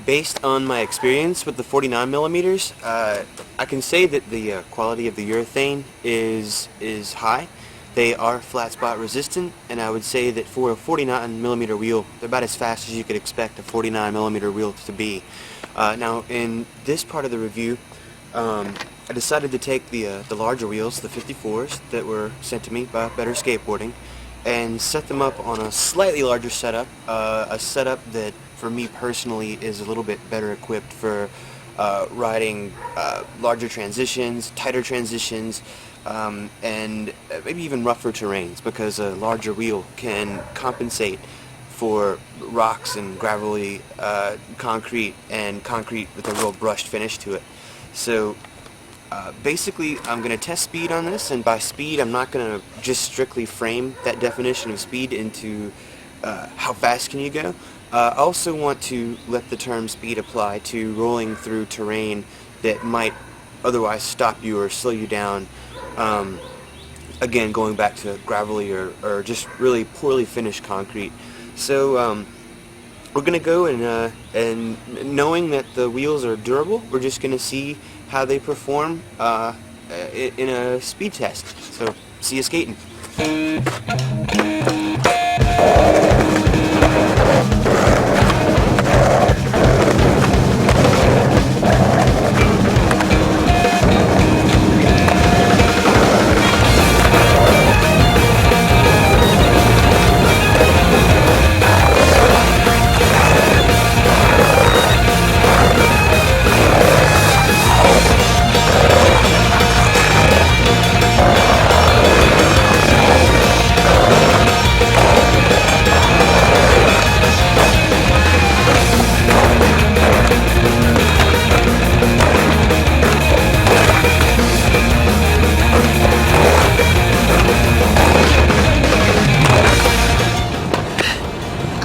based on my experience with the 49 millimeters, I can say that the quality of the urethane is high. They are flat spot resistant, and I would say that for a 49 millimeter wheel, they're about as fast as you could expect a 49 millimeter wheel to be. Now, in this part of the review, I decided to take the larger wheels, the 54s that were sent to me by Better Skateboarding, and set them up on a slightly larger setup, a setup that for me personally is a little bit better equipped for riding larger transitions, tighter transitions, and maybe even rougher terrains, because a larger wheel can compensate for rocks and gravelly concrete, and concrete with a real brushed finish to it. So basically I'm going to test speed on this, and by speed I'm not going to just strictly frame that definition of speed into how fast can you go. I also want to let the term speed apply to rolling through terrain that might otherwise stop you or slow you down. Again, going back to gravelly or just really poorly finished concrete. So we're going to go and knowing that the wheels are durable, we're just going to see how they perform in a speed test. So see you skating.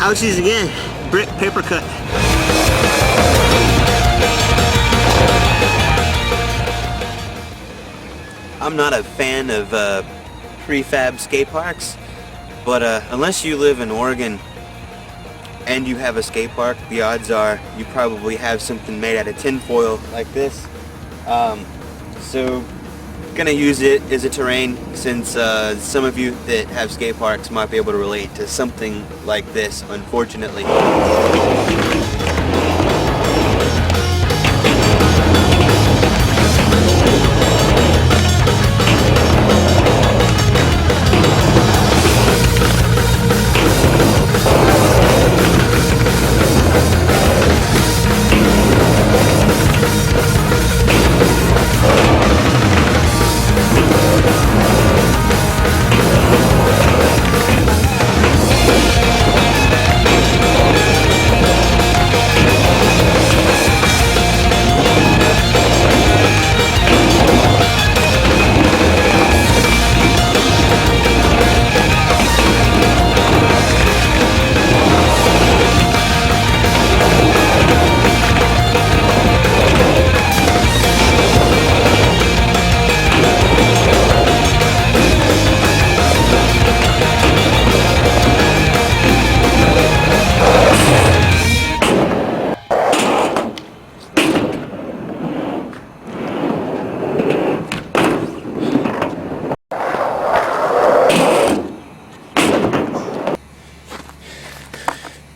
Ouchies again. Brick paper cut. I'm not a fan of prefab skate parks, but unless you live in Oregon and you have a skate park, the odds are you probably have something made out of tinfoil like this. So gonna use it as a terrain, since some of you that have skate parks might be able to relate to something like this, unfortunately.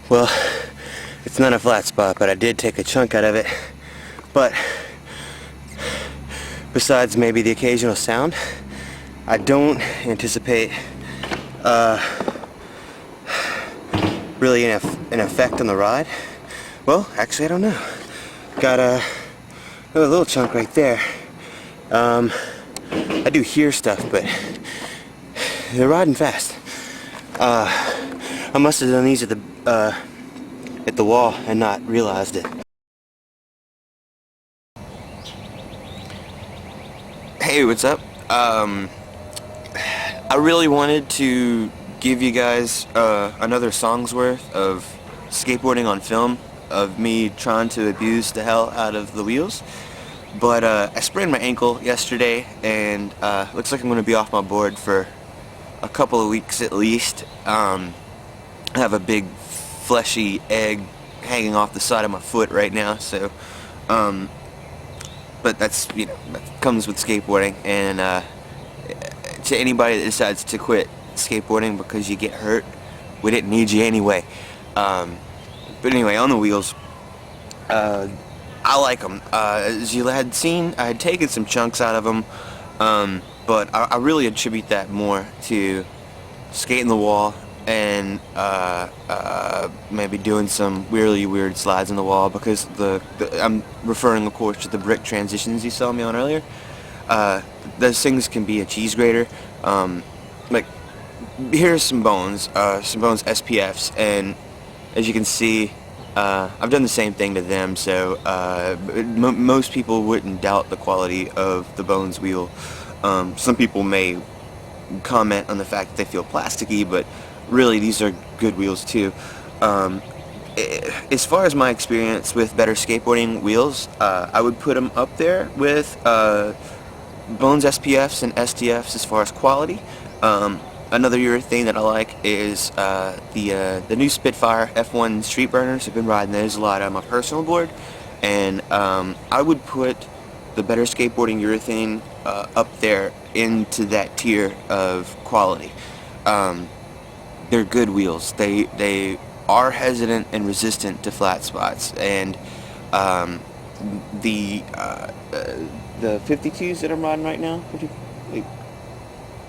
Well, it's not a flat spot, but I did take a chunk out of it. But besides maybe the occasional sound, I don't anticipate really an effect on the ride. Well, actually I don't know. Got a little chunk right there. I do hear stuff, but they're riding fast. I must have done these at the wall and not realized it. Hey, what's up? I really wanted to give you guys another song's worth of skateboarding on film, of me trying to abuse the hell out of the wheels. But I sprained my ankle yesterday, and looks like I'm going to be off my board for a couple of weeks at least. I have a big fleshy egg hanging off the side of my foot right now. So, but that's, you know, that comes with skateboarding. And to anybody that decides to quit skateboarding because you get hurt, we didn't need you anyway. But anyway, on the wheels, I like them. As you had seen, I had taken some chunks out of them, but I really attribute that more to skating the wall and maybe doing some really weird slides in the wall, because I'm referring, of course, to the brick transitions you saw me on earlier. Those things can be a cheese grater. Like, here's some bones SPFs, and as you can see, I've done the same thing to them, so most people wouldn't doubt the quality of the Bones wheel. Some people may comment on the fact that they feel plasticky, but really these are good wheels too. As far as my experience with Better Skateboarding wheels, I would put them up there with Bones SPFs and STFs as far as quality. Another urethane that I like is the new Spitfire F1 Street Burners. I've been riding those a lot on my personal board, and I would put the Better Skateboarding urethane up there into that tier of quality. They're good wheels. They are hesitant and resistant to flat spots, and the 52s that I'm riding right now,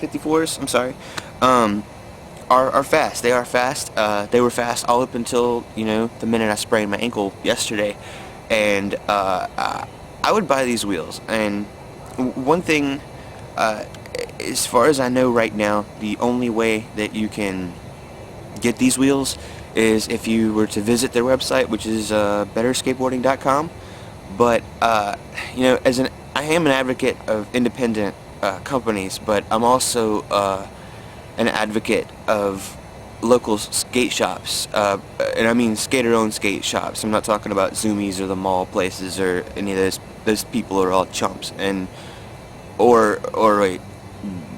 54s, I'm sorry, are fast. They are fast. They were fast all up until, you know, the minute I sprained my ankle yesterday, and I would buy these wheels. And one thing, as far as I know right now, the only way that you can get these wheels is if you were to visit their website, which is betterskateboarding.com. But you know, I am an advocate of independent companies, but I'm also an advocate of local skate shops, and I mean skater-owned skate shops. I'm not talking about Zoomies or the mall places or any of those. Those people are all chumps, and or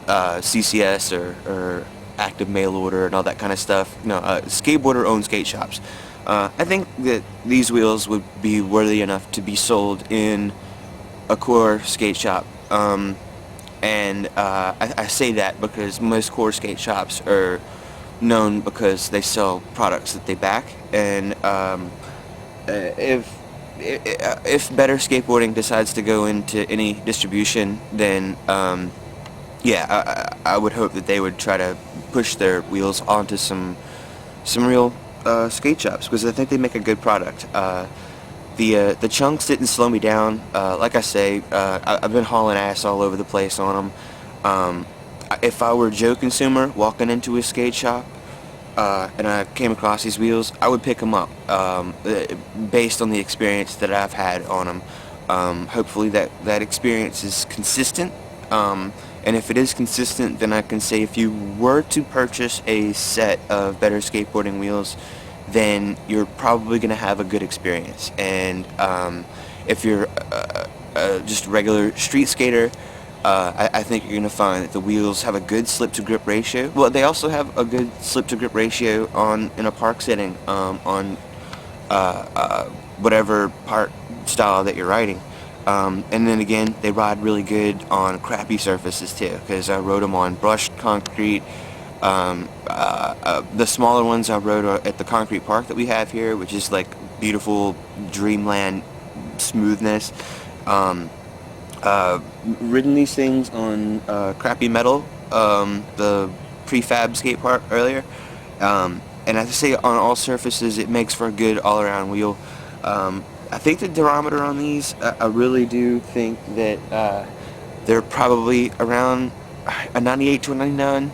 CCS or active mail order and all that kind of stuff. No, skateboarder-owned skate shops. I think that these wheels would be worthy enough to be sold in a core skate shop. And I say that because most core skate shops are known because they sell products that they back, and if Better Skateboarding decides to go into any distribution, then yeah, I would hope that they would try to push their wheels onto some real skate shops, because I think they make a good product. The chunks didn't slow me down. Like I say, I've been hauling ass all over the place on them. If I were a Joe consumer walking into a skate shop and I came across these wheels, I would pick them up based on the experience that I've had on them. Hopefully that experience is consistent. And if it is consistent, then I can say if you were to purchase a set of Better Skateboarding wheels, then you're probably going to have a good experience. And if you're just a regular street skater, I think you're going to find that the wheels have a good slip-to-grip ratio. Well, they also have a good slip-to-grip ratio in a park setting, on whatever park style that you're riding. And then again, they ride really good on crappy surfaces too, because I rode them on brushed concrete. The smaller ones I rode at the concrete park that we have here, which is like beautiful dreamland smoothness. Ridden these things on crappy metal, the prefab skate park earlier, and I say on all surfaces it makes for a good all-around wheel. I think the durometer on these, I really do think that they're probably around a 98 to a 99,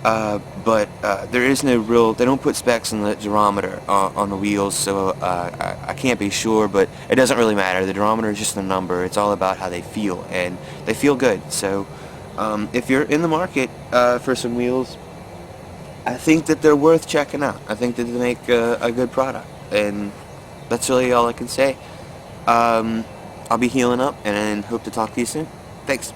but there is no real, they don't put specs on the durometer on the wheels, so I can't be sure, but it doesn't really matter. The durometer is just a number. It's all about how they feel, and they feel good. So if you're in the market for some wheels, I think that they're worth checking out. I think that they make a good product, and that's really all I can say. I'll be healing up and hope to talk to you soon. Thanks.